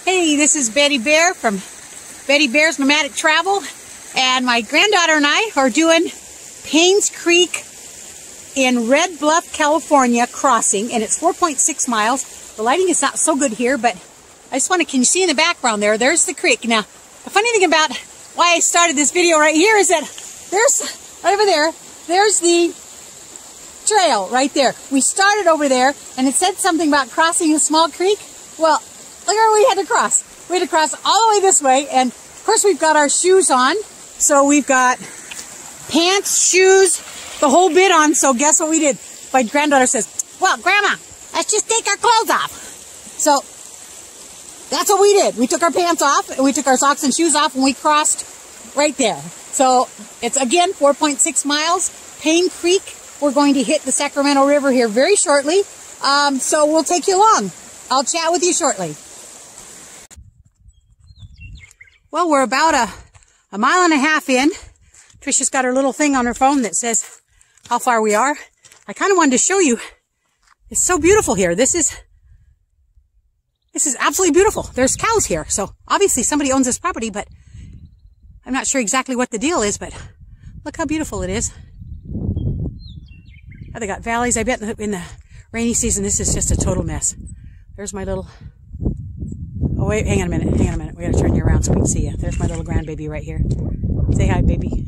Hey, this is Betty Bear from Betty Bear's Nomadic Travel, and my granddaughter and I are doing Payne's Creek in Red Bluff, California crossing, and it's 4.6 miles. The lighting is not so good here, but I just want to, can you see in the background there, there's the creek. Now, the funny thing about why I started this video right here is that there's, right over there, there's the trail right there. We started over there, and it said something about crossing a small creek. Well, look where we had to cross. We had to cross all the way this way, and of course we've got our shoes on. So we've got pants, shoes, the whole bit on. So guess what we did? My granddaughter says, well, Grandma, let's just take our clothes off. So that's what we did. We took our pants off, and we took our socks and shoes off, and we crossed right there. So it's, again, 4.6 miles, Payne Creek. We're going to hit the Sacramento River here very shortly. So we'll take you along. I'll chat with you shortly. Well, we're about a mile and a half in. Trisha's got her little thing on her phone that says how far we are. I kind of wanted to show you. It's so beautiful here. This is absolutely beautiful. There's cows here. So obviously somebody owns this property, but I'm not sure exactly what the deal is, but look how beautiful it is. Oh, they got valleys. I bet in the rainy season, this is just a total mess. There's my little... Oh, wait, hang on a minute. Hang on a minute. We got to turn you around so we can see you. There's my little grandbaby right here. Say hi, baby.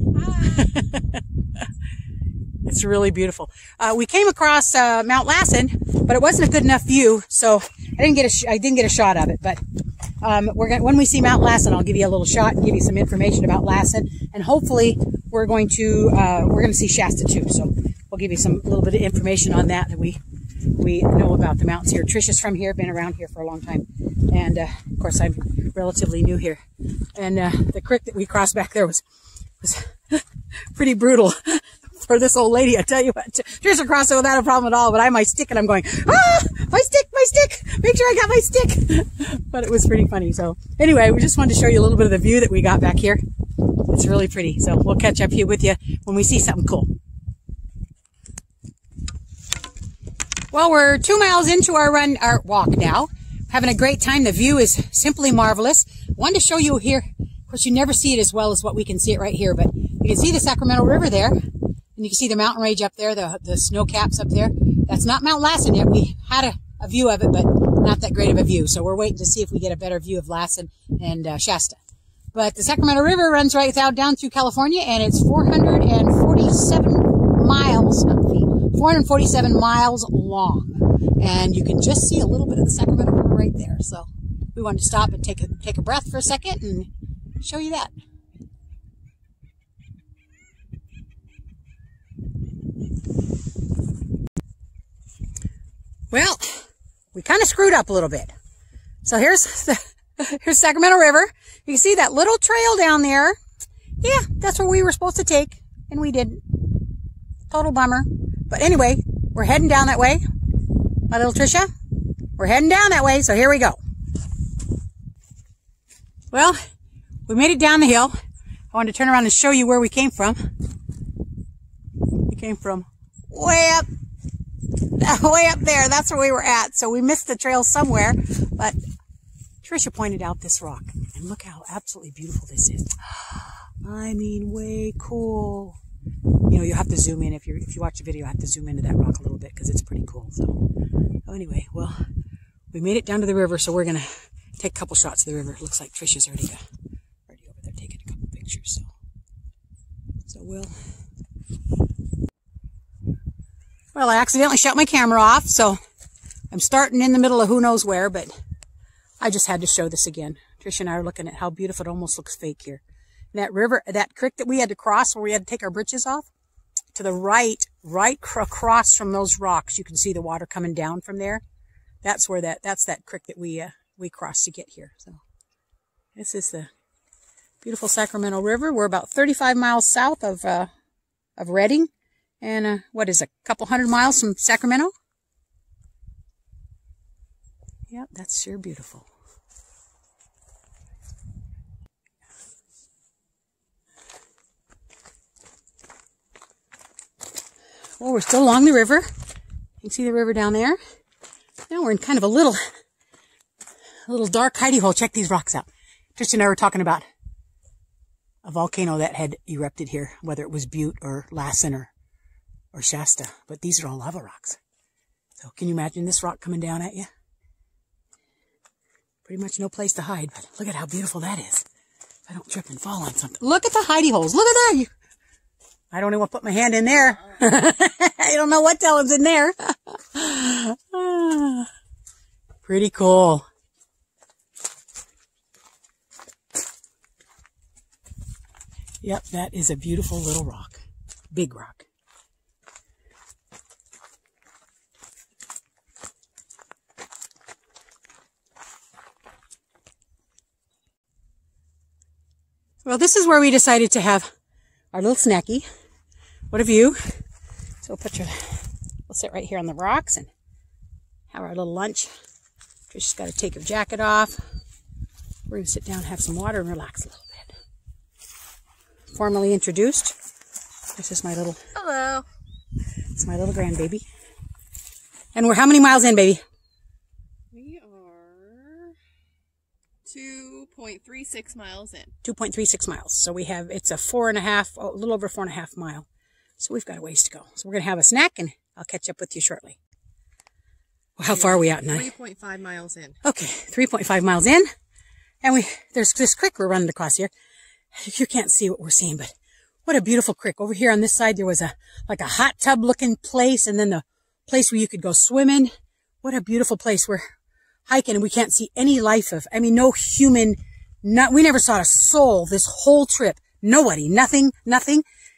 It's really beautiful. We came across Mount Lassen, but it wasn't a good enough view, so I didn't get a shot of it. But when we see Mount Lassen, I'll give you a little shot and give you some information about Lassen, and hopefully we're going to see Shasta too. So we'll give you a little bit of information on that we know about the mountains here. Trisha's from here, been around here for a long time. And, of course, I'm relatively new here. And the creek that we crossed back there was pretty brutal for this old lady. I tell you what, Trisha crossed it without a problem at all, but I had my stick and I'm going, ah, my stick, make sure I got my stick. But it was pretty funny. So anyway, we just wanted to show you a little bit of the view that we got back here. It's really pretty. So we'll catch up here with you when we see something cool. Well, we're 2 miles into our walk now. Having a great time. The view is simply marvelous. Wanted to show you here. Of course, you never see it as well as what we can see it right here, but you can see the Sacramento River there, and you can see the mountain range up there, the snow caps up there. That's not Mount Lassen yet. We had a view of it, but not that great of a view. So we're waiting to see if we get a better view of Lassen and Shasta. But the Sacramento River runs right down through California, and it's 447 miles, not feet, 447 miles long. And you can just see a little bit of the Sacramento River right there. So we wanted to stop and take a breath for a second and show you that. Well, we kind of screwed up a little bit. So here's Sacramento River. You can see that little trail down there. Yeah, that's where we were supposed to take, and we didn't. Total bummer. But anyway, we're heading down that way. My little Trisha, we're heading down that way, so here we go. Well, we made it down the hill. I wanted to turn around and show you where we came from. We came from way up there. That's where we were at. So we missed the trail somewhere, but Trisha pointed out this rock, and look how absolutely beautiful this is. I mean, way cool. You know, you have to zoom in. If you watch the video, you have to zoom into that rock a little bit because it's pretty cool. So anyway, well, we made it down to the river, so we're going to take a couple shots of the river. It looks like Trisha's already over there taking a couple pictures. So well, I accidentally shut my camera off, so I'm starting in the middle of who knows where, but I just had to show this again. Trisha and I are looking at how beautiful it almost looks fake here. That river, that creek that we had to cross where we had to take our britches off, to the right across from those rocks, you can see the water coming down from there. That's where that's that creek that we crossed to get here. So this is the beautiful Sacramento River. We're about 35 miles south of Redding, and what is it, a couple 100 miles from Sacramento? Yep, that's sure beautiful. Well, we're still along the river. You can see the river down there. Now we're in kind of a little A little dark hidey hole. Check these rocks out. Trisha and I were talking about a volcano that had erupted here, whether it was Butte or Lassen or Shasta. But these are all lava rocks. So can you imagine this rock coming down at you? Pretty much no place to hide, but look at how beautiful that is. If I don't trip and fall on something. Look at the hidey holes. Look at that. I don't even want to put my hand in there. I don't know what the hell's in there. Pretty cool. Yep, that is a beautiful little rock. Big rock. Well, this is where we decided to have our little snacky. What a view. So we'll sit right here on the rocks and have our little lunch. Trisha's got to take her jacket off. We're going to sit down, have some water, and relax a little bit. Formally introduced. This is my little... Hello. It's my little grandbaby. And we're how many miles in, baby? We are 2.36 miles in. 2.36 miles. So we have, it's a a little over 4.5 mile. So we've got a ways to go. So we're going to have a snack and I'll catch up with you shortly. Well, how far are we out now? 3.5 miles in. Okay, 3.5 miles in. And there's this creek we're running across here. You can't see what we're seeing, but what a beautiful creek. Over here on this side, there was like a hot tub looking place, and then the place where you could go swimming. What a beautiful place. We're hiking and we can't see any no human, we never saw a soul this whole trip. Nobody, nothing.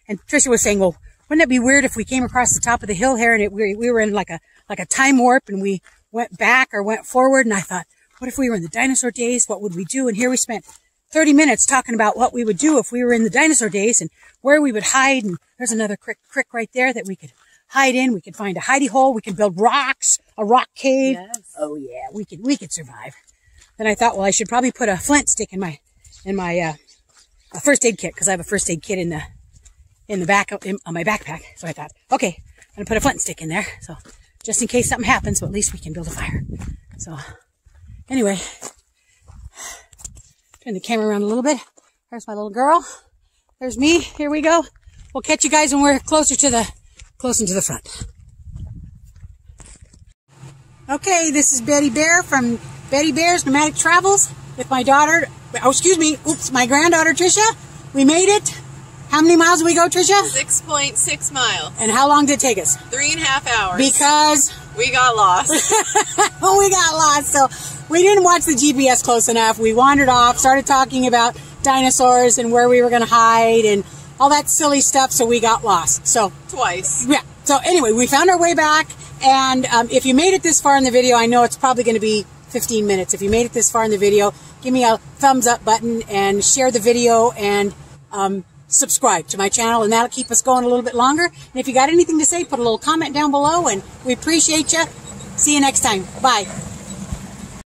And Trisha was saying, well, wouldn't it be weird if we came across the top of the hill here and we were in like a time warp and we went back or went forward? And I thought, what if we were in the dinosaur days? What would we do? And here we spent 30 minutes talking about what we would do if we were in the dinosaur days and where we would hide. And there's another creek right there that we could hide in. We could find a hidey hole. We could build rocks, a rock cave. Yes. Oh yeah, we could survive. Then I thought, well, I should probably put a flint stick in my a first aid kit, because I have a first aid kit in the back on my backpack. So I thought, okay, I'm gonna put a flint stick in there, so just in case something happens, but at least we can build a fire. So anyway, turn the camera around a little bit. There's my little girl. There's me. Here we go. We'll catch you guys when we're closer to the front. Okay, this is Betty Bear from Betty Bear's Nomadic Travels with my daughter. My granddaughter Trisha. We made it. How many miles did we go, Trisha? 6.6 miles. And how long did it take us? 3.5 hours. Because we got lost. We got lost. So we didn't watch the GPS close enough. We wandered off, started talking about dinosaurs and where we were going to hide and all that silly stuff. So we got lost. So twice. Yeah. So anyway, we found our way back. And if you made it this far in the video, I know it's probably going to be 15 minutes. If you made it this far in the video, give me a thumbs up button and share the video and subscribe to my channel, and that'll keep us going a little bit longer. And if you got anything to say, put a little comment down below, and we appreciate you. See you next time. Bye.